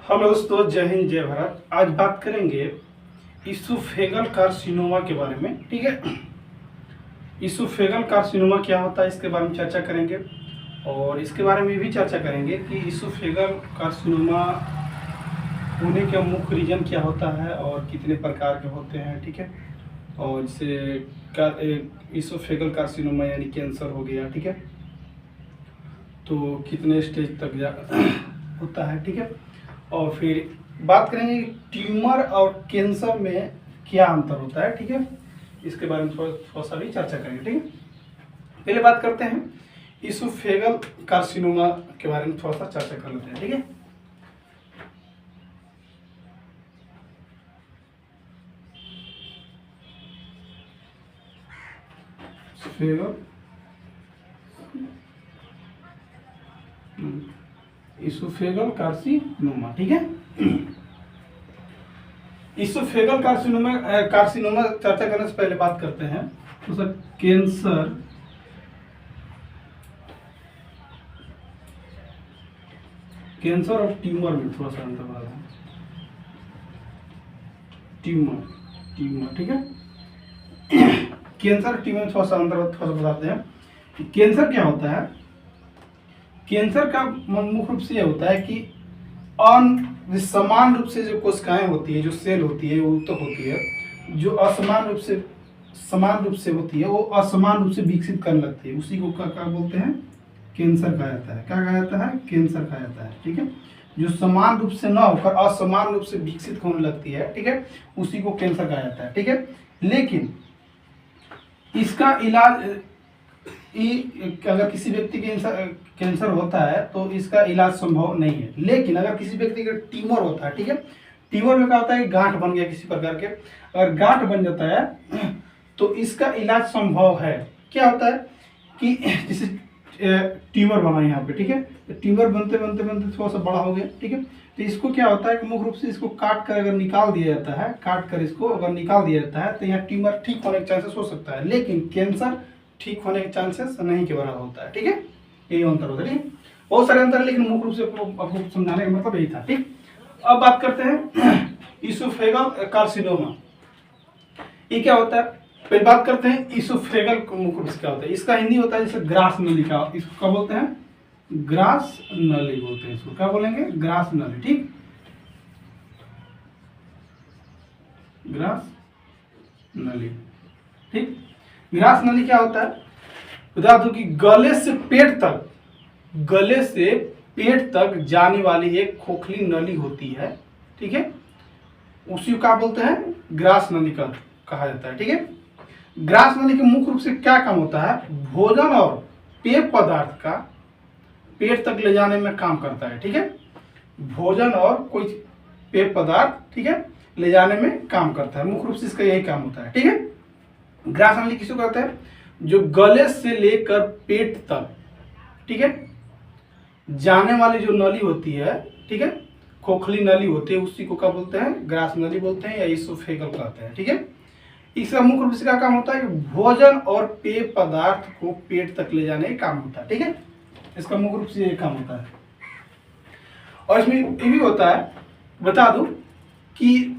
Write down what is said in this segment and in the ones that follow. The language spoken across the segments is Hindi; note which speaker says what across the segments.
Speaker 1: हेलो दोस्तों, जय हिंद जय भारत। आज बात करेंगे इसोफेगल कार्सिनोमा के बारे में। ठीक है, इसोफेगल कार्सिनोमा क्या होता है इसके बारे में चर्चा करेंगे और इसके बारे में भी चर्चा करेंगे कि इसोफेगल कार्सिनोमा होने का मुख्य रीजन क्या होता है और कितने प्रकार के होते हैं। ठीक है, और जैसे इसोफेगल कार्सिनोमा यानी कैंसर हो गया। ठीक है, तो कितने स्टेज तक होता है। ठीक है, और फिर बात करेंगे ट्यूमर और कैंसर में क्या अंतर होता है। ठीक है, इसके बारे में थोड़ा सा भी चर्चा करेंगे। ठीक है, पहले बात करते हैं इसोफेगल कार्सिनोमा के बारे में, थोड़ा सा चर्चा कर लेते हैं। ठीक है, इसोफेगल कार्सिनोमा। ठीक है, इसोफेगल कार्सिनोमा चर्चा करने से पहले बात करते हैं तो सर कैंसर और ट्यूमर में थोड़ा सा अंतर बता दें। ट्यूमर ठीक है, कैंसर ट्यूमर थोड़ा सा अंतर थोड़ा सा बताते हैं। कैंसर क्या होता है? कैंसर का मुख्य रूप से यह होता है कि समान रूप से जो कोशिकाएं होती है, जो सेल होती है, वो उत्तक होती है, जो समान रूप से होती है, वो असमान रूप से विकसित करने लगती है। उसी को क्या बोलते हैं? कैंसर कहा जाता है। क्या कहा जाता है? कैंसर कहा जाता है। ठीक है, जो समान रूप से न होकर असमान रूप से विकसित होने लगती है। ठीक है, उसी को कैंसर कहा जाता है। ठीक है, लेकिन इसका इलाज अगर किसी व्यक्ति के कैंसर होता है तो इसका इलाज संभव नहीं है। लेकिन अगर किसी व्यक्ति का ट्यूमर होता है, ठीक है, ट्यूमर में क्या होता है? गांठ बन गया किसी प्रकार के, अगर गांठ बन जाता है तो इसका इलाज संभव है। क्या होता है कि जैसे ट्यूमर बना यहाँ पे, ठीक है, तो ट्यूमर बनते बनते बनते थोड़ा सा बड़ा हो गया। ठीक है, तो इसको क्या होता है कि मुख्य रूप से इसको काट कर अगर निकाल दिया जाता है, काट कर इसको अगर निकाल दिया जाता है तो यहाँ ट्यूमर ठीक होने के चांसेस हो सकता है, लेकिन कैंसर ठीक होने के चांसेस नहीं के बराबर होता है। ठीक है, यही अंतर होता है। बहुत सारे अंतर है, लेकिन मुख्य रूप से आपको समझाने का मतलब यही था। ठीक, अब बात करते हैं इसोफेगल कार्सिनोमा। ये क्या होता है? पहले बात करते हैं इसोफेगल मुख्य रूप से क्या होता है। इसका हिंदी होता है जैसे ग्रास नली का, इसको क्या बोलते हैं? ग्रास नली बोलते हैं। इसको क्या बोलेंगे? ग्रास नली। ठीक, ग्रास नली। ठीक, ग्रास नली क्या होता है? बता दो कि गले से पेट तक जाने वाली एक खोखली नली होती है। ठीक है, उसी को क्या बोलते हैं? ग्रास नली का कहा जाता है। ठीक है, ग्रास नली के मुख्य रूप से क्या काम होता है? भोजन और पेय पदार्थ का पेट तक ले जाने में काम करता है। ठीक है, भोजन और कोई पेय पदार्थ, ठीक है, ले जाने में काम करता है। मुख्य रूप से इसका यही काम होता है। ठीक है, ग्रास नली किसको कहते हैं? जो गले से लेकर पेट तक, ठीक है, जाने वाली जो नली होती है, ठीक है, खोखली नली होती है, उसी को क्या बोलते हैं? ग्रास नली बोलते हैं या इसोफेगल कहते हैं। ठीक है, इसका मुख्य रूप से क्या काम होता है कि भोजन और पेय पदार्थ को पेट तक ले जाने का काम होता है। ठीक है, इसका मुख्य रूप से ये काम होता है। और इसमें ये भी होता है, बता दूं कि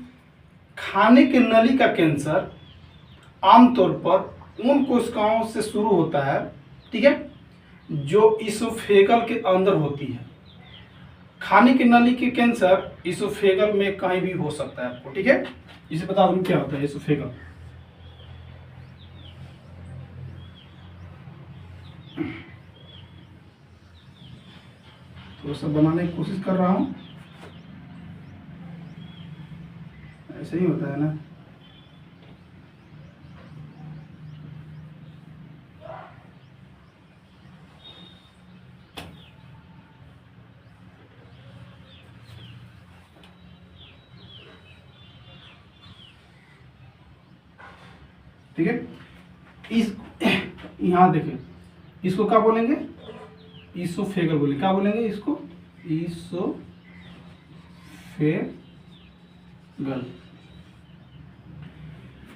Speaker 1: खाने की नली का कैंसर आमतौर पर उन कोशिकाओं से शुरू होता है, ठीक है, जो इसोफेगल के अंदर होती है। खाने की नली के कैंसर इसोफेगल में कहीं भी हो सकता है आपको। ठीक है, इसे बता दूं क्या होता है इसोफेगल। तो सब बनाने की कोशिश कर रहा हूं, ऐसे ही होता है ना। ठीक है, इस यहाँ देखें, इसको क्या बोलेंगे? इसोफेगल बोलेंगे। क्या बोलेंगे इसको? इसोफेगल।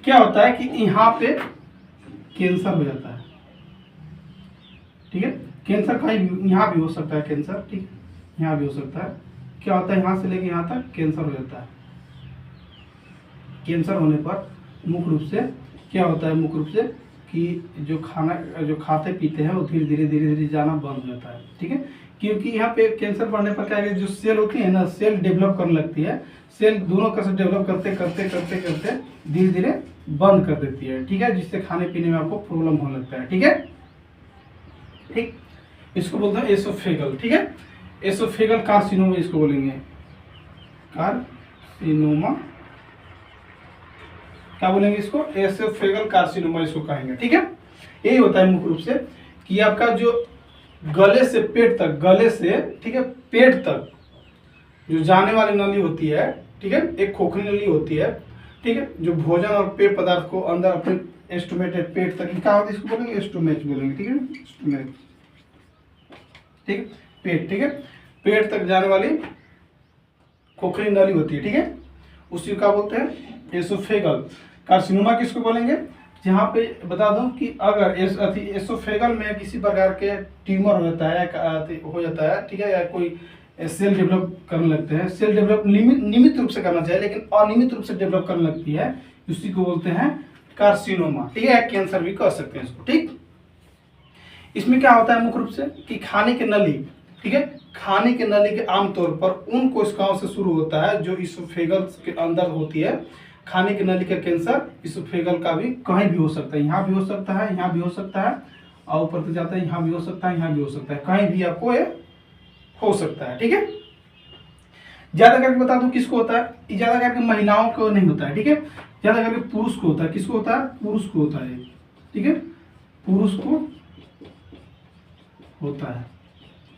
Speaker 1: क्या होता है कि यहाँ पे कैंसर हो जाता है। ठीक है, कैंसर कहीं यहाँ भी हो सकता है कैंसर, ठीक, यहाँ भी हो सकता है। क्या होता है, यहाँ से लेके यहाँ तक कैंसर हो जाता है। कैंसर होने पर मुख्य रूप से क्या होता है, मुख्य रूप से कि जो खाना जो खाते पीते हैं वो धीरे धीरे जाना बंद हो जाता है। ठीक है, क्योंकि यहाँ पे कैंसर बढ़ने पर क्या है, जो सेल होती है ना, सेल डेवलप करने लगती है। सेल दोनों का से डेवलप करते करते करते करते धीरे धीरे बंद कर देती है। ठीक है, जिससे खाने पीने में आपको प्रॉब्लम होने लगता है। ठीक है, ठीक, इसको बोलते हैं एसोफेगल। ठीक है, एसोफेगल कार्सिनोमा इसको बोलेंगे, कार्सिनोमा क्या बोलेंगे इसको, एसोफेगल कार्सिनोमा इसको कहेंगे। ठीक है, यही होता है मुख्य रूप से कि आपका जो गले से पेट तक, गले से ठीक है पेट तक जो जाने वाली नली होती है, ठीक है, एक खोखली नली होती है। ठीक है, जो भोजन और पेय पदार्थ को अंदर अपने एस्टोमेटेड पेट तक, क्या होता है इसको बोलेंगे, एस्टोमेट बोलेंगे। ठीक है, एस्टोमेट, ठीक है, पेट, ठीक है, पेट तक जाने वाली खोखली नली होती है। ठीक है, उसी का बोलते हैं एसोफेगल कार्सिनोमा। किसको बोलेंगे, जहाँ पे बता दूं कि अगर एसोफेगल में किसी प्रकार के ट्यूमर हो जाता है, ठीक है, या कोई सेल डेवलप करने लगते हैं। सेल डेवलप नियमित रूप से करना चाहिए, लेकिन अनियमित रूप से डेवलप करने लगती है, उसी को बोलते हैं कार्सिनोमा। ठीक है, कैंसर भी कह सकते हैं इसको। ठीक, इसमें क्या होता है मुख्य रूप से कि खाने की नली, ठीक है, खाने की नली के आमतौर पर उन कोशिकाओं से शुरू होता है जो इसोफेगल के अंदर होती है। खाने की नली का कैंसर इसोफेगल का भी कहीं भी हो सकता है, यहाँ भी हो सकता है, यहाँ भी हो सकता है, और ऊपर तक जाता है, यहाँ भी हो सकता है, यहाँ भी हो सकता है, कहीं भी आपको ये हो सकता है। ठीक है, ज्यादा करके बता दूं किसको होता है, ज्यादा करके महिलाओं को नहीं होता है। ठीक है, ज्यादा करके पुरुष को होता है। किसको होता है, पुरुष को होता है। ठीक है, पुरुष को होता है।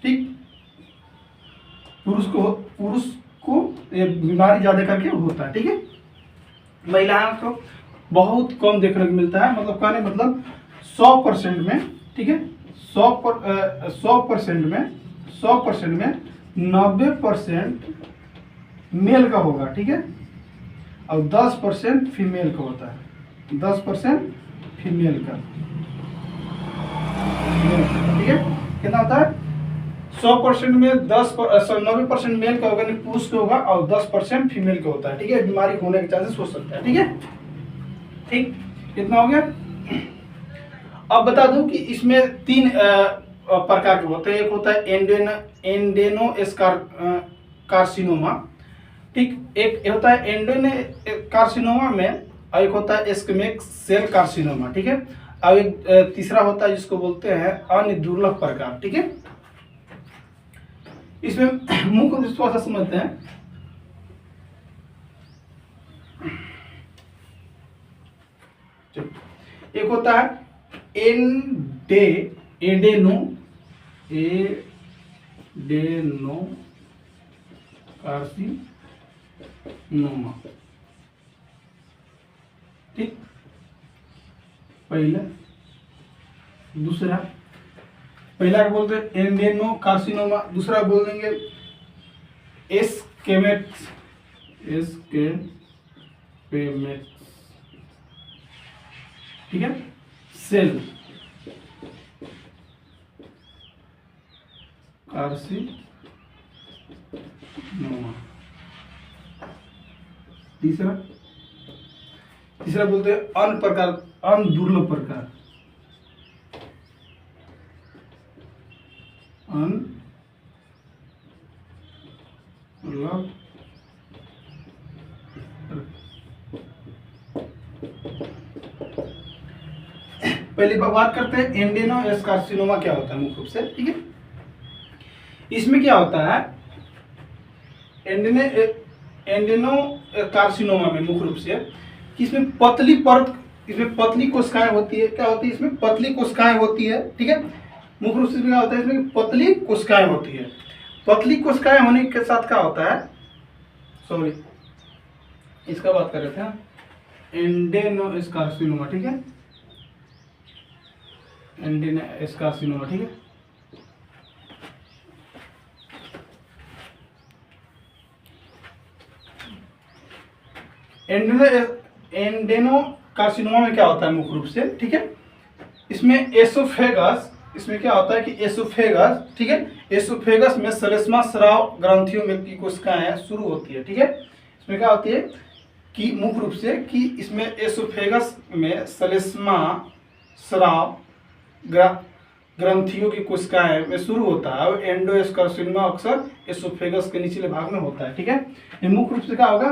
Speaker 1: ठीक, पुरुष को ये बीमारी ज्यादा करके होता है। ठीक है, महिलाओं को बहुत कम देखने को मिलता है, मतलब कहने मतलब 100% में, ठीक है, 100% में 90% मेल का होगा। ठीक है, और 10% फीमेल का होता है, 10% फीमेल का। ठीक है, कितना होता है, 100% में 90% मेल का होगा, पुरुष का होगा, और 10% फीमेल का होता है। ठीक है, बीमारी होने के चांसेस हो सकता है। ठीक है, ठीक, कितना हो गया। अब बता दूं कि इसमें 3 प्रकार के होते हैं। एक होता है कार्सिनोमा, ठीक, एक होता है एंडोनो कार्सिनोमा में, और एक होता है स्क्वेमोस सेल कार्सिनोमा। ठीक है, और एक तीसरा होता है जिसको बोलते हैं अन्य दुर्लभ प्रकार। ठीक है, इसमें मुख्य रूप से थोड़ा सा समझते हैं। एक होता है एडेनो कार्सिनोमा। ठीक, पहला, दूसरा, पहला बोलते हैं एंडेनो कार्सिनोमा, दूसरा बोल देंगे स्क्वेमोस ठीक है, सेल कार्सिनोमा। तीसरा बोलते हैं अन्य प्रकार, अन्य दुर्लभ प्रकार, पहले बात करते हैं एंडेनो कार्सिनोमा क्या होता है मुख्य रूप से। ठीक है, इसमें क्या होता है, एंडेनो कार्सिनोमा में मुख्य रूप से कि इसमें पतली परत, इसमें पतली कोशिकाएं होती है। क्या होती है, इसमें पतली कोशिकाएं होती है। ठीक है, मुख्य रूप से क्या होता है, इसमें पतली कोशिकाएं होती है। पतली कोशिकाएं होने के साथ क्या होता है, सॉरी इसका बात कर रहे थे, एंडेनो कार्सिनोमा। ठीक है, एंडेनो कार्सिनोमा। ठीक है, एंडेनो कार्सिनोमा में क्या होता है मुख्य रूप से, ठीक है, इसमें एसोफेगस, इसमें क्या होता है कि एसोफेगस, ठीक है, एसोफेगस में श्लेष्मा स्राव ग्रंथियों में की कोशिकाएं शुरू होती है। ठीक है, इसमें क्या होती है कि मुख्य रूप से कि इसमें एसोफेगस में श्लेष्मा स्राव ग्रंथियों की कोशिकाएं में शुरू होता है और एंडोस्कार्सिनोमा अक्सर एसोफेगस के निचले भाग में होता है। ठीक है, ये मुख्य रूप से क्या होगा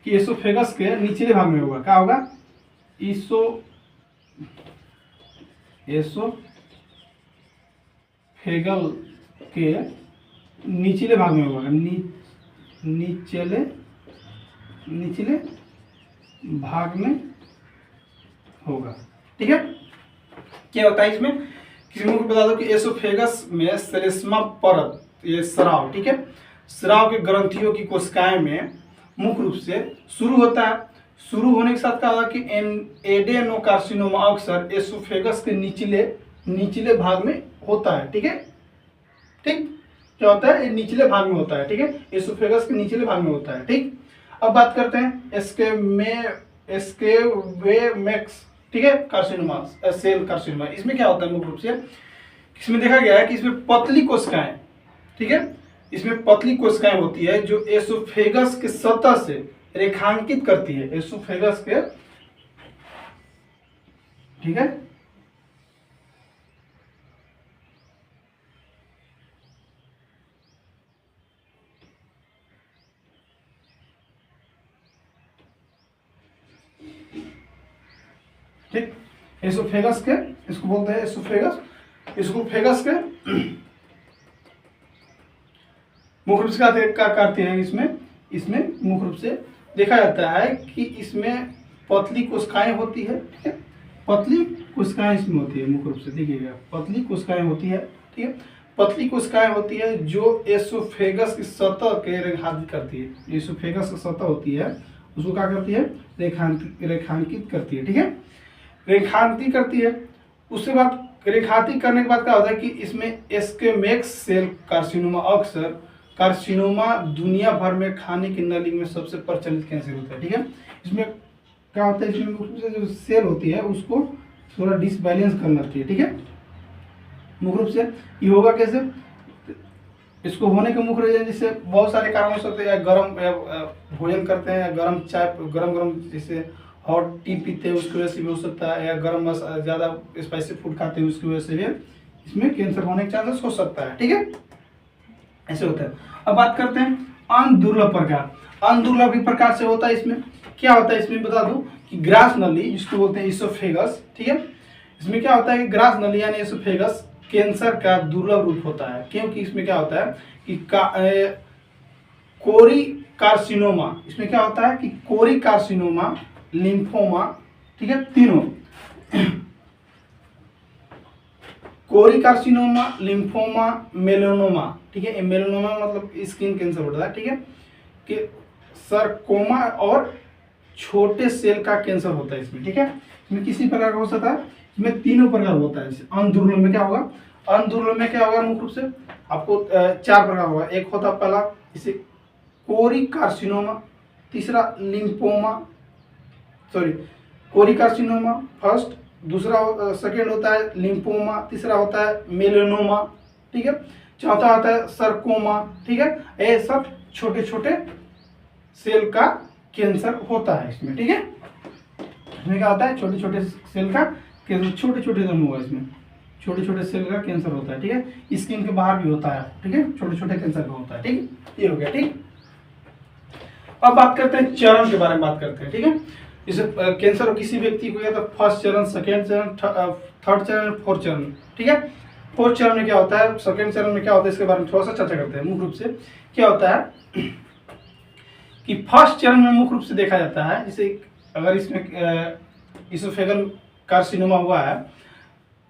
Speaker 1: कि एसोफेगस के निचले भाग में होगा। क्या होगा? एसोफेगल के निचले भाग में होगा, निचले भाग में होगा। ठीक है, क्या होता है इसमें? किसी को बता दो कि एसोफेगस में श्लेष्मा परत, ये स्राव, ठीक है, स्राव के ग्रंथियों की कोशिकाएं में मुख्य रूप से शुरू होता है। शुरू होने के साथ क्या होगा कि एडेनोकार्सिनोमा अक्सर एसोफेगस के निचले भाग में होता है। ठीक है, ठीक, क्या होता है? निचले भाग में होता है। ठीक है, एसोफेगस के निचले भाग में होता है। ठीक, अब बात करते हैं एस्केवेमेक्स, ठीक है, कार्सिनोमा, सेल कार्सिनोमा। इसमें क्या होता है मुख्य रूप से? इसमें देखा गया है कि इसमें पतली कोशिकाएं, ठीक है, इसमें पतली कोशिकाएं होती है जो एसोफेगस के सतह से रेखांकित करती है, एसोफेगस के, ठीक है, ठीक, एसोफेगस के, इसको बोलते हैं एसोफेगस, एसोफेगस के मुख्य रूप से क्या करते हैं इसमें मुख्य रूप से देखा जाता है कि इसमें पतली कोशिकाएं होती है। ठीक है, पतली कोशिकाएं इसमें होती है मुख्य रूप से, देखिएगा, पतली कोशिकाएं होती है। ठीक है, पतली कोशिकाएं होती है जो एसोफेगस की सतह के रेखांकित करती है। एसोफेगस की सतह होती है उसको क्या करती है? रेखांकित करती है। ठीक है, रेखांकित करती है। उसके बाद रेखांकित करने के बाद क्या होता है कि इसमें एस्केमेक्स सेल कार्सिनोमा अक्सर कार्सिनोमा दुनिया भर में खाने की नली में सबसे प्रचलित कैंसर होता है। ठीक है, इसमें क्या होता है? इसमें जो सेल होती है उसको थोड़ा डिसबैलेंस करना चाहिए। ठीक है, मुख्य रूप से ये होगा कैसे? इसको होने के मुख्य रीजन जैसे बहुत सारे कारण हो सकते हैं, या गर्म भोजन करते हैं, या गर्म चाय, गरम जैसे हॉट टी पीते हैं उसकी वजह से भी हो सकता है, या गर्म ज़्यादा स्पाइसी फूड खाते हैं उसकी वजह से भी इसमें कैंसर होने के चांसेस हो सकता है। ठीक है, ऐसे होता है। अब बात करते हैं अनदुर्लभ प्रकार। अनदुर्लभ प्रकार से होता है इसमें क्या होता है? इसमें बता दूं कि ग्रास नली, जिसको बोलते हैं इसोफेगस, ठीक है, इसमें क्या होता है कि ग्रास नली यानी इसोफेगस कैंसर का दुर्लभ रूप होता है, क्योंकि इसमें क्या होता है कि कोरी कार्सिनोमा, इसमें क्या होता है कि कोरी कार्सिनोमा, लिम्फोमा, ठीक है, तीनों, कोरी कार्सिनोमा, लिम्फोमा, मेलानोमा, ठीक है, मेलानोमा मतलब स्किन कैंसर होता है। ठीक है, कि सरकोमा और छोटे सेल का कैंसर होता है इसमें। ठीक है, इसमें किसी प्रकार का हो सकता है, इसमें तीनों प्रकार होता है। अनदुर्लभ में क्या होगा? अनदुर्लभ में क्या होगा? मुख्य रूप से आपको 4 प्रकार होगा। एक होता पहला इसे कोरी कार्सिनोमा, तीसरा लिम्फोमा, कोरी कार्सिनोमा फर्स्ट, दूसरा सेकेंड होता है लिम्फोमा, तीसरा होता है मेलानोमा, ठीक है, चौथा होता है सरकोमा। ठीक है, ये सब छोटे छोटे सेल का कैंसर होता है इसमें। ठीक है, इसमें क्या होता है? छोटे छोटे सेल का कैंसर, छोटे छोटे दम होगा इसमें, छोटे छोटे सेल का कैंसर होता है। ठीक है, स्किन के बाहर भी होता है। ठीक है, छोटे छोटे कैंसर का होता है। ठीक, ये हो गया। ठीक, अब बात करते हैं चरण के बारे में बात करते हैं। ठीक है, जैसे कैंसर हो किसी व्यक्ति को, या तो फर्स्ट चरण, सेकेंड चरण, थर्ड चरण, फोर्थ चरण। ठीक है, फोर्थ चरण में क्या होता है, सेकेंड चरण में क्या होता है, इसके बारे में थोड़ा सा चर्चा करते हैं। मुख्य रूप से क्या होता है कि फर्स्ट चरण में मुख्य रूप से देखा जाता है, जैसे अगर इसमें इसोफेगल कार्सिनोमा हुआ है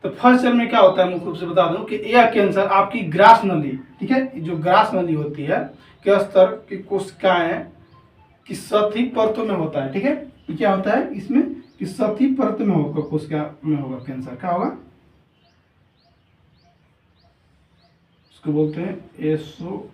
Speaker 1: तो फर्स्ट चरण में क्या होता है, मुख्य रूप से बता दूं कि यह कैंसर आपकी ग्रास नली, ठीक है, जो ग्रास नली होती है के स्तर की कोशिकाएं की सतही परतों में होता है। ठीक है, ये क्या होता है इसमें कि सतही परत में होगा, कोशिका में होगा कैंसर। क्या होगा? इसको बोलते हैं एसोफेगल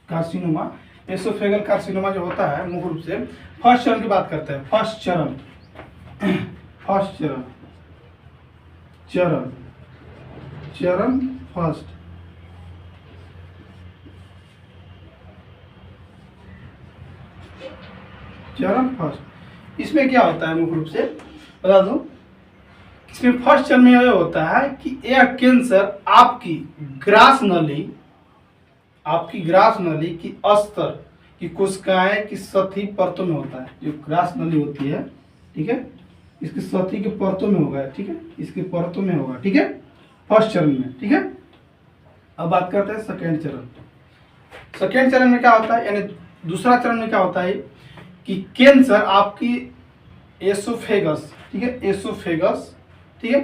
Speaker 1: कार्सिनोमा। एसोफेगल कार्सिनोमा जो होता है मुख्य रूप से फर्स्ट चरण की बात करते हैं। फर्स्ट चरण फर्स्ट चरण फर्स्ट। इसमें क्या होता है मुख्य रूप से बता दूं, इसमें फर्स्ट चरण में यह होता है कि यह कैंसर आपकी ग्रास नली की अस्तर की कोशिकाएं की सतही परतों में होता है। जो ग्रास नली होती है, ठीक है, इसकी सतही के परतों में होगा, ठीक है, इसके परतों में होगा, ठीक है, फर्स्ट चरण में, ठीक है। अब बात करते हैं सेकेंड चरण। सेकेंड चरण में क्या होता है, यानी दूसरा चरण में क्या होता है कि कैंसर आपकी एसोफेगस, ठीक है, एसोफेगस, ठीक है,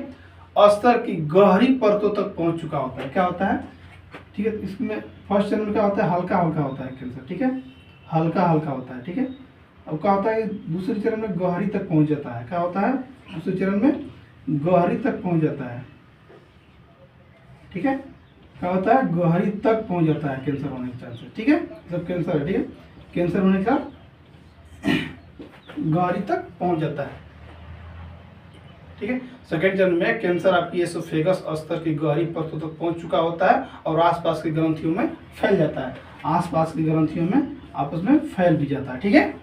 Speaker 1: अस्तर की गहरी परतों तक पहुंच चुका होता है। क्या होता है, ठीक है, इसमें फर्स्ट चरण में क्या होता है, हल्का हल्का होता है कैंसर, ठीक है, हल्का हल्का होता है, ठीक है। अब क्या होता है, दूसरे चरण में गहरी तक पहुंच जाता है। क्या होता है, दूसरे चरण में गहरी तक पहुंच जाता है, ठीक है। क्या होता है, गहरी तक पहुंच जाता है कैंसर होने के चांस से, ठीक है, जब कैंसर है, ठीक है, कैंसर होने का गहरी तक पहुंच जाता है, ठीक है। सेकेंड चरण में कैंसर आपकी एसोफेगस अस्तर की गहरी परतों तक पहुंच चुका होता है और आसपास की ग्रंथियों में फैल जाता है, आसपास की ग्रंथियों में आपस में फैल भी जाता है, ठीक है,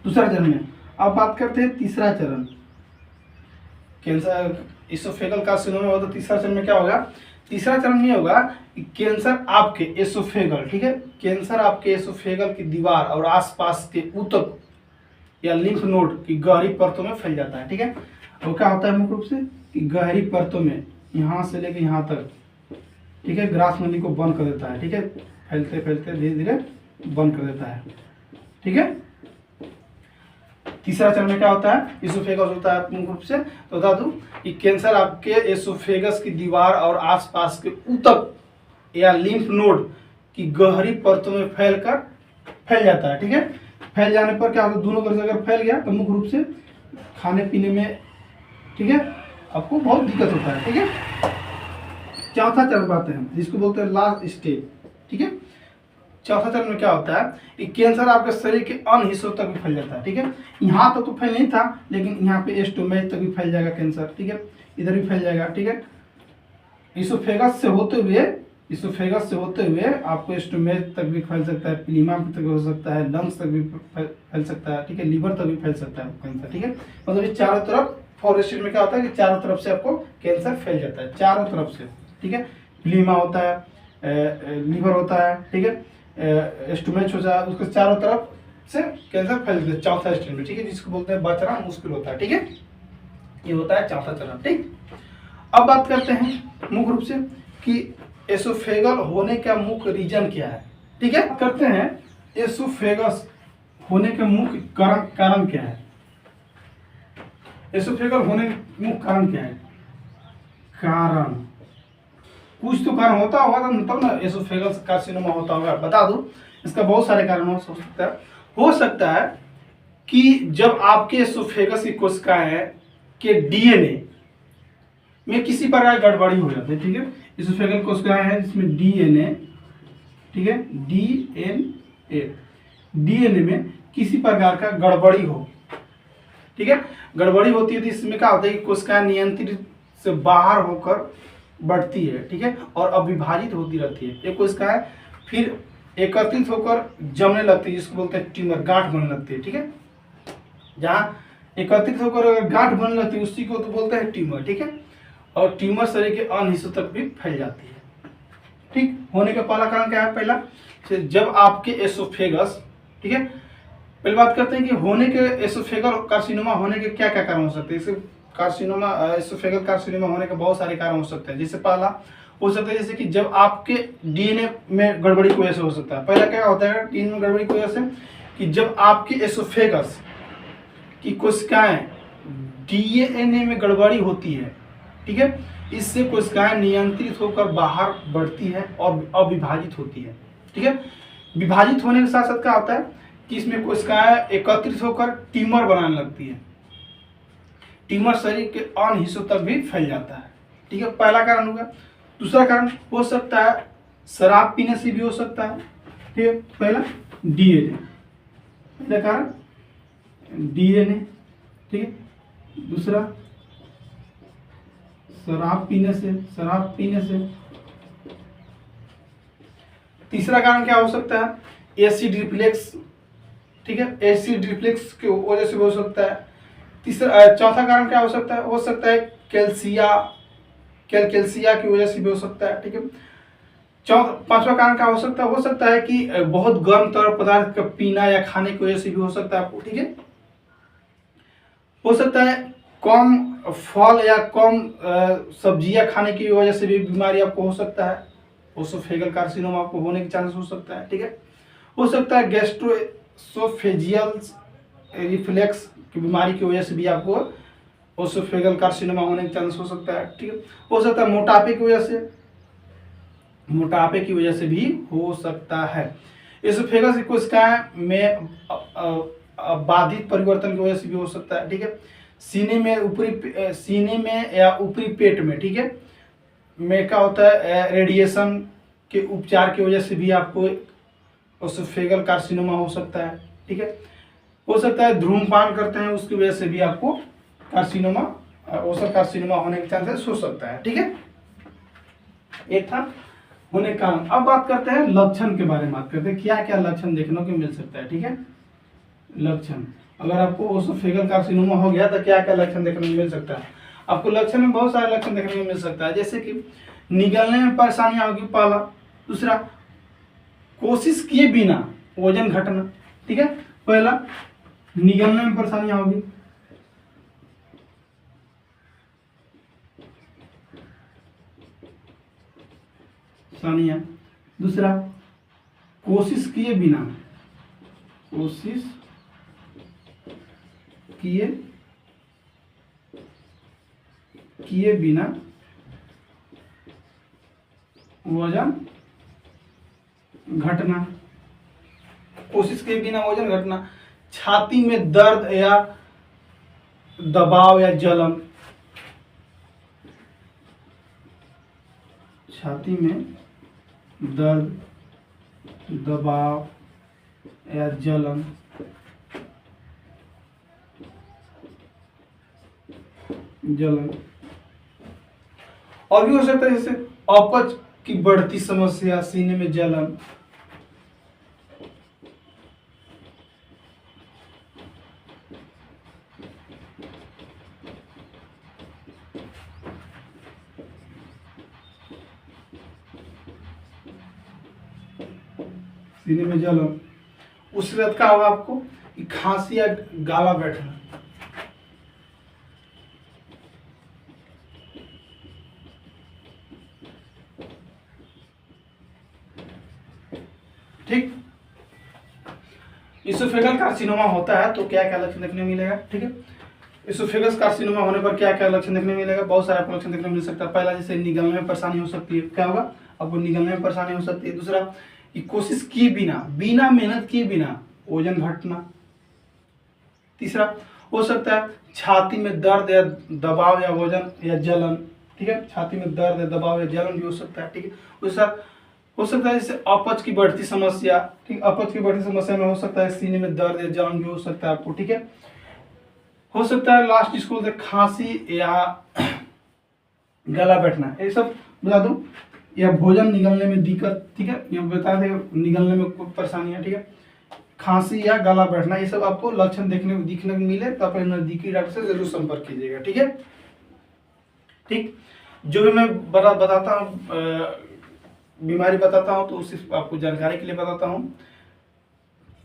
Speaker 1: दूसरा चरण में। अब बात करते हैं तीसरा चरण। कैंसर एसोफेगल कार्सिनोमा होता है, तीसरा चरण में क्या होगा, तीसरा चरण में होगा कि कैंसर आपके एसोफेगल, ठीक है, कैंसर आपके एसोफेगल की दीवार और आसपास के ऊतक या लिम्फ नोड की गहरी परतों में फैल जाता है, ठीक है। और क्या होता है मुख्य रूप से कि गहरी परतों में यहाँ से लेकर यहाँ तक, ठीक है, ग्रास नली को बंद कर देता है, ठीक है, फैलते फैलते धीरे धीरे बंद कर देता है, ठीक है। तीसरा चरण में क्या होता है, एसोफेगस होता है मुख्य रूप से। तो बता दूं कि कैंसर आपके एसोफेगस की दीवार और आसपास के ऊतक या लिम्फ नोड की गहरी परतों में फैल जाता है, ठीक है। फैल जाने पर क्या होता है, दोनों तरफ से अगर फैल गया तो मुख्य रूप से खाने पीने में, ठीक है, आपको बहुत दिक्कत होता है, ठीक है। चौथा चरण पाते हैं जिसको बोलते हैं लास्ट स्टेज, ठीक है। चौथा चरण में क्या होता है कि कैंसर आपके शरीर के अन्य हिस्सों तक भी फैल जाता है, ठीक है। यहाँ तक तो फैल नहीं था, लेकिन यहाँ पे स्टोमेच तक भी फैल जाएगा कैंसर, ठीक है, इधर भी फैल जाएगा, ठीक है। इसोफेगस से होते हुए आपको स्टोमेच तक भी फैल सकता है, प्लीमा तक हो सकता है, लंग्स तक भी फैल सकता है, ठीक है, लीवर तक भी फैल सकता है कैंसर, ठीक है। मतलब ये चारों तरफ फॉरेस्ट में क्या होता है कि चारों तरफ से आपको कैंसर फैल जाता है, चारों तरफ से, ठीक है। प्लीमा होता है, लीवर होता है, ठीक है, स्टोमेच हो जाए, उसके चारों तरफ से कैंसर फैल जाता है चौथा स्टेज में, ठीक है, जिसको बोलते हैं बचना मुश्किल होता है, ठीक है। ये होता है चौथा चरण, ठीक। अब बात करते हैं मुख्य रूप से कि एसोफेगल होने का मुख्य रीजन क्या है, ठीक है। करते हैं एसोफेगस होने का मुख्य कारण क्या है, एसोफेगल होने का मुख्य कारण क्या है। कारण कुछ तो कारण होता होगा तब ना एसोफेगल कार्सिनोमा होता होगा। बता दूं, इसका बहुत सारे कारण हो सकता है कि जब आपके एसोफेगस की कोशिकाएं के डीएनए में किसी प्रकार गड़बड़ी हो जाती है, ठीक है। एसोफेगल कोशिकाएं हैं जिसमें डीएनए, ठीक है, डीएनए में किसी प्रकार का गड़बड़ी हो, ठीक है, गड़बड़ी होती है तो इसमें क्या होता है कि कोशिकाएं नियंत्रित से बाहर होकर बढ़ती है, ठीक है, और अविभाजित होती रहती है। ये कोशिकाएं फिर एकत्रित होकर जमने लगती है, जिसको बोलते हैं ट्यूमर, गांठ बनने लगती है, ठीक है। जहाँ एकत्रित होकर अगर गांठ बनने लगती है उसी को तो बोलते हैं ट्यूमर, ठीक है, और ट्यूमर शरीर के अन्य हिस्सों तक भी फैल जाती है, ठीक। होने का पहला कारण क्या है, पहला जब आपके एसोफेगस, ठीक है, पहले बात करते हैं कि होने के एसोफेगल कार्सिनोमा होने के क्या क्या कारण हो सकते हैं। इसे कार्सिनोमा एसोफेगल कार्सिनोमा होने के बहुत सारे कारण हो सकते हैं। जैसे पहला हो सकता है जैसे कि जब आपके डीएनए में गड़बड़ी की वजह से हो सकता है। पहला क्या होता है डीएनए में गड़बड़ी की वजह से कि जब आपकी एसोफेगस की कोशिकाएं डीएनए में गड़बड़ी होती है, ठीक है, इससे कोशिकाएं नियंत्रित होकर बाहर बढ़ती है और अविभाजित होती है, ठीक है। विभाजित होने के साथ साथ क्या होता है कि इसमें कोशिकाएं एकत्रित होकर ट्यूमर बनाने लगती है, ट्यूमर शरीर के अन्य हिस्सों तक भी फैल जाता है, ठीक है, पहला कारण होगा। दूसरा कारण हो सकता है शराब पीने से भी हो सकता है, ठीक है। पहला डीएनए, पहला कारण डीएनए, ठीक है। दूसरा शराब पीने से। तीसरा कारण क्या हो सकता है, एसिड रिफ्लेक्स, ठीक है, एसिड रिफ्लेक्स की वजह से हो सकता है। चौथा कारण क्या हो सकता है कैल्शिया की वजह से भी हो सकता है, ठीक है। पांचवा कारण क्या हो सकता है कि बहुत गर्म तरल पदार्थ का पीना या खाने की वजह से भी हो सकता है आपको, ठीक है। हो सकता है कम फल या कम सब्जियां खाने की वजह से भी बीमारी आपको हो सकता है, ओसोफेगल कार्सिनोमा आपको होने के चांसेस हो सकता है, ठीक है। हो सकता है गैस्ट्रोएसोफेजियल रिफ्लेक्स की बीमारी की वजह से भी आपको ओसोफेगल कार्सिनोमा होने के चांसेस हो सकता है, ठीक है। हो सकता है मोटापे की वजह से भी हो सकता है। एसोफेगस की कोशिकाएं में बाधित परिवर्तन की वजह से भी हो सकता है, ठीक है। सीने में या ऊपरी पेट में, ठीक है, में क्या होता है, रेडिएशन के उपचार की वजह से भी आपको ओसोफेगल कार्सिनोमा हो सकता है, ठीक है। हो सकता है धूम्रपान करते हैं उसकी वजह से भी आपको ओसो कार्सिनोमा होने के चांसेस हो सकता है, ठीक है। एक था होने का। अब बात करते हैं लक्षण के बारे में, बात करते हैं क्या क्या लक्षण देखने को मिल सकता है, ठीक है। लक्षण, अगर आपको ओसोफेगल कार्सिनोमा हो गया तो क्या क्या लक्षण देखने को मिल सकता है। आपको लक्षण में बहुत सारे लक्षण देखने को मिल सकता है, जैसे कि निगलने में परेशानियां होगी, पहला। दूसरा, कोशिश किए बिना वजन घटना, ठीक है। पहला, निगलने में परेशानियां होगी। दूसरा, कोशिश किए बिना वजन घटना, कोशिश किए बिना वजन घटना। छाती में दर्द या दबाव या जलन, छाती में दर्द, दबाव या जलन। और भी हो सकता है जैसे अपच की बढ़ती समस्या, सीने में जलन। सीने में जलन। उसके बाद क्या होगा आपको, खांसी या गला बैठना, ठीक। इसोफेगल कार्सिनोमा होता है तो क्या क्या लक्षण देखने को मिलेगा, ठीक है। इसोफेगस कार्सिनोमा होने पर क्या क्या लक्षण देखने को मिलेगा, बहुत सारे आपको लक्षण देखने को मिल सकता है। पहला, जैसे निगलने में परेशानी हो सकती है, क्या होगा आपको, निगलने में परेशानी हो सकती है। दूसरा, कि कोशिश किए बिना मेहनत किए बिना वजन घटना। तीसरा, हो सकता है छाती में दर्द या दबाव या वजन या जलन, ठीक है, छाती में दर्द या दबाव या जलन भी हो सकता है, ठीक है। दूसरा, हो सकता है जैसे अपच की बढ़ती समस्या, ठीक, अपच की बढ़ती समस्या में हो सकता है सीने में दर्द या जलन भी हो सकता है आपको, ठीक है। हो सकता है लास्ट इसको खांसी या गला बैठना, ये सब बता दूं, या भोजन निगलने में दिक्कत, ठीक है, ये बता दें निगलने में कोई परेशानियां, ठीक है, खांसी या गला बैठना, ये सब आपको लक्षण दिखने को मिले तो अपने नजदीकी डॉक्टर से जरूर संपर्क कीजिएगा, ठीक है। ठीक, जो भी मैं बताता हूँ, बीमारी बताता हूँ तो उसी आपको जानकारी के लिए बताता हूँ।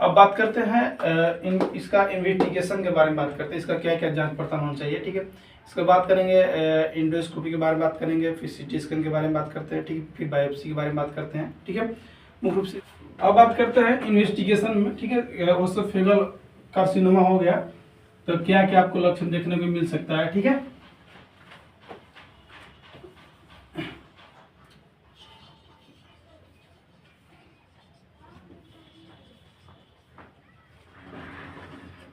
Speaker 1: अब बात करते हैं इसका इन्वेस्टिगेशन के बारे में बात करते हैं, इसका क्या क्या जांच पड़ताल होना चाहिए, ठीक है। इसका बात करेंगे, एंडोस्कोपी के बारे में बात करेंगे, फिर सीटी स्कैन के बारे में बात करते हैं, ठीक है, फिर बायोप्सी के बारे में बात करते हैं, ठीक है, मुख्य रूप से। अब बात करते हैं इन्वेस्टिगेशन में, ठीक है। ओसोफेगल कार्सिनोमा हो गया तो क्या क्या आपको लक्षण देखने को मिल सकता है, ठीक है।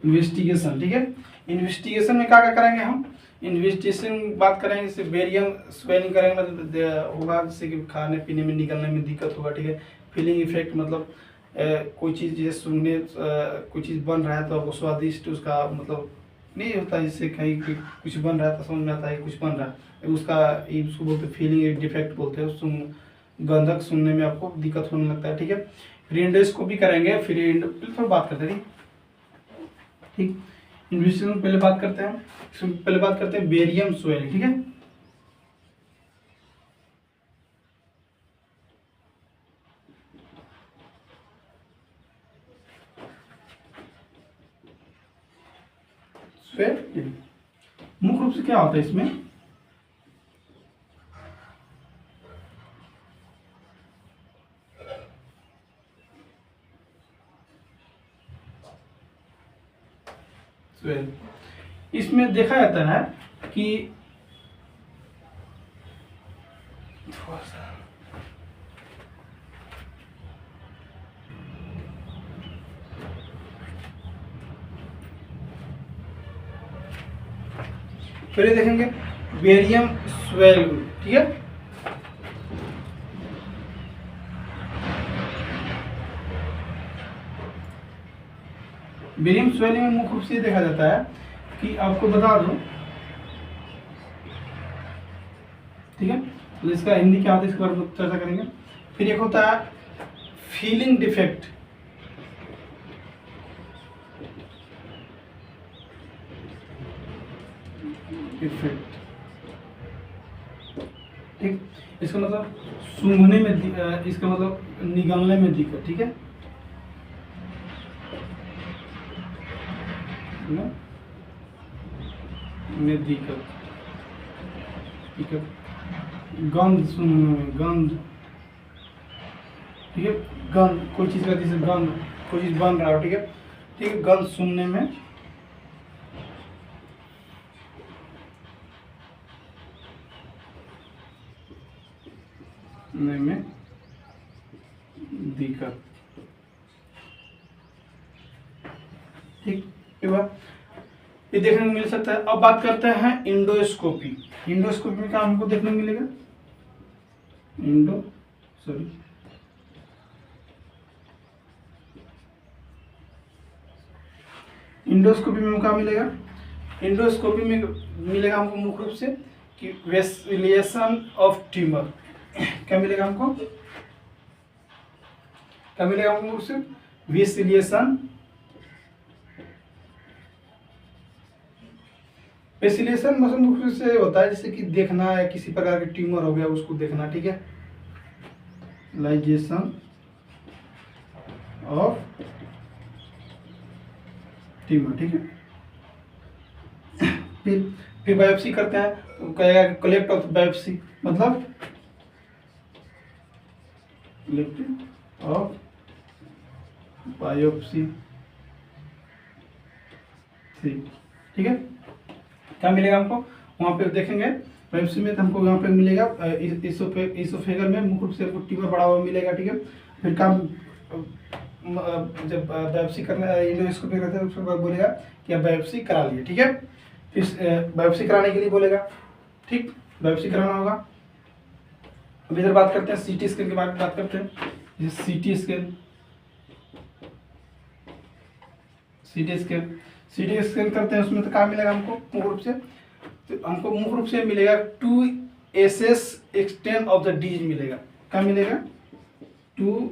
Speaker 1: इन्वेस्टिगेशन, ठीक है। इन्वेस्टिगेशन में क्या क्या करेंगे हम, इन्वेस्टिगेशन बात करेंगे, जैसे बेरियम स्वेलिंग करेंगे, मतलब होगा जैसे कि खाने पीने में निकलने में दिक्कत होगा, ठीक है। फीलिंग इफेक्ट, मतलब कोई चीज़ जैसे सुनने कोई चीज़ बन रहा है तो आपको स्वादिष्ट उसका मतलब नहीं होता, जिससे कहीं कुछ बन रहा है तो समझ में आता है कुछ बन रहा है, उसका उसको बोलते फीलिंग डिफेक्ट बोलते हैं, गंधक सुनने में आपको दिक्कत होने लगता है। ठीक है, फिर इंडोस्कोपी करेंगे, फिर थोड़ा बात करते हैं। ठीक, इन्वेस्टिगेशन पहले बात करते हैं, पहले बात करते हैं बेरियम स्वेलिंग। ठीक है, स्वेलिंग मुख्य रूप से क्या होता है इसमें, इसमें देखा जाता है कि थोड़ा सा पहले देखेंगे बेरियम स्वेलिंग। ठीक है, बेरियम स्वेलिंग में मुख्य रूप से देखा जाता है कि आपको बता दूं, ठीक है, तो इसका हिंदी क्या होता है इसके बारे में चर्चा करेंगे। फिर एक होता है फीलिंग डिफेक्ट, ठीक, इसका मतलब सूंघने में इसका मतलब निगलने में दिक्कत। ठीक है, में दिक्कत, गंध सुनने में, गंध, ठीक है, गंध कोई चीज़ का जैसे गंध कोई चीज़ बन रहा है। ठीक है, ठीक है, गंध सुनने में, में दिक्कत। ठीक, ये देखने को मिल सकता है। अब बात करते हैं इंडोस्कोपी। इंडोस्कोपी में क्या हमको देखने को मिलेगा, इंडोस्कोपी में क्या मिलेगा, इंडोस्कोपी में मिलेगा हमको मुख्य रूप से कि वेसिलेशन ऑफ ट्यूमर। क्या मिलेगा हमको, क्या मिलेगा हमको मुख्य रूप से वेसिलेशन, वेसिलेशन मतलब मुख्य रूप से होता है जैसे कि देखना है किसी प्रकार के ट्यूमर हो गया उसको देखना। ठीक है, लाइजेशन ऑफ ट्यूमर। ठीक है, फिर बायोप्सी करते हैं तो कहेगा कलेक्ट ऑफ बायोप्सी, मतलब कलेक्ट ऑफ बायोप्सी। ठीक है, क्या मिलेगा हमको वहाँ पे देखेंगे बायोप्सी में, तो हमको यहाँ पे मिलेगा इसोफेगल में मुख्य रूप से ट्यूमर बड़ा हुआ मिलेगा। ठीक है, फिर काम जब बायोप्सी करना इंडोस्कोपी करते हैं उसके बाद बोलेगा कि आप बायोप्सी करा लिए। ठीक है, फिर बायोप्सी कराने के लिए बोलेगा, ठीक, बायोप्सी कराना होगा। अब इधर बात करते हैं सीटी स्कैन के बारे में बात करते हैं। जैसे सीटी स्कैन करते हैं उसमें तो क्या मिलेगा हमको मुख्य रूप से, तो हमको मुख्य रूप से मिलेगा 2SS extent of the disease मिलेगा। क्या मिलेगा, 2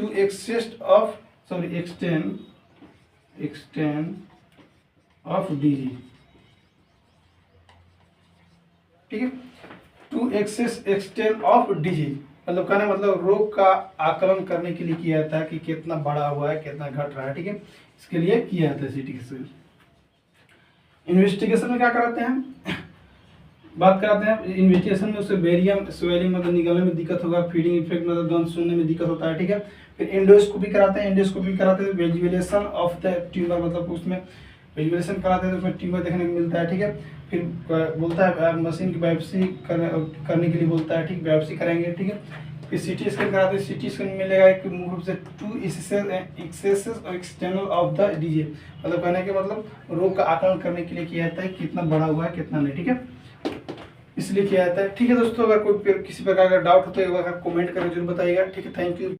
Speaker 1: एक्सटेंट ऑफ डिजीज। ठीक है, 2 एक्सटेंट ऑफ डिजीज मतलब कहने मतलब रोग का आकलन करने के लिए किया जाता है कि कितना बड़ा हुआ है कितना घट रहा है। ठीक है, इसके लिए किया जाता है सीटी स्कैन। इन्वेस्टिगेशन में क्या कराते हैं, बात कराते हैं इन्वेस्टिगेशन में उससे बेरियम स्वेलिंग मतलब निगलने में दिक्कत होगा, फीडिंग इफेक्ट मतलब गंध सुनने में दिक्कत होता है। ठीक है, फिर एंडोस्कोपी कराते हैं, एंडोस्कोपी कराते हैं विजुअलाइजेशन ऑफ द ट्यूमर मतलब उसमें विजुअलाइजेशन कराते हैं तो उसमें ट्यूमर देखने को मिलता है। ठीक है, फिर बोलता है मशीन की बायोप्सी करने के लिए बोलता है, ठीक, बायोप्सी करेंगे। ठीक है, फिर सीटी स्कैन कराते हैं, सीटी स्कैन मिलेगा एक मुख्य रूप से 2 एक्सेस और एक्सटर्नल ऑफ द डिजीज मतलब कहने के मतलब रोग का आकलन करने के लिए किया जाता है कितना बड़ा हुआ है कितना नहीं। ठीक है, इसलिए किया जाता है। ठीक है दोस्तों, अगर कोई किसी प्रकार का डाउट हो तो एक बार कमेंट करके जरूर बताइएगा। ठीक है, थैंक यू।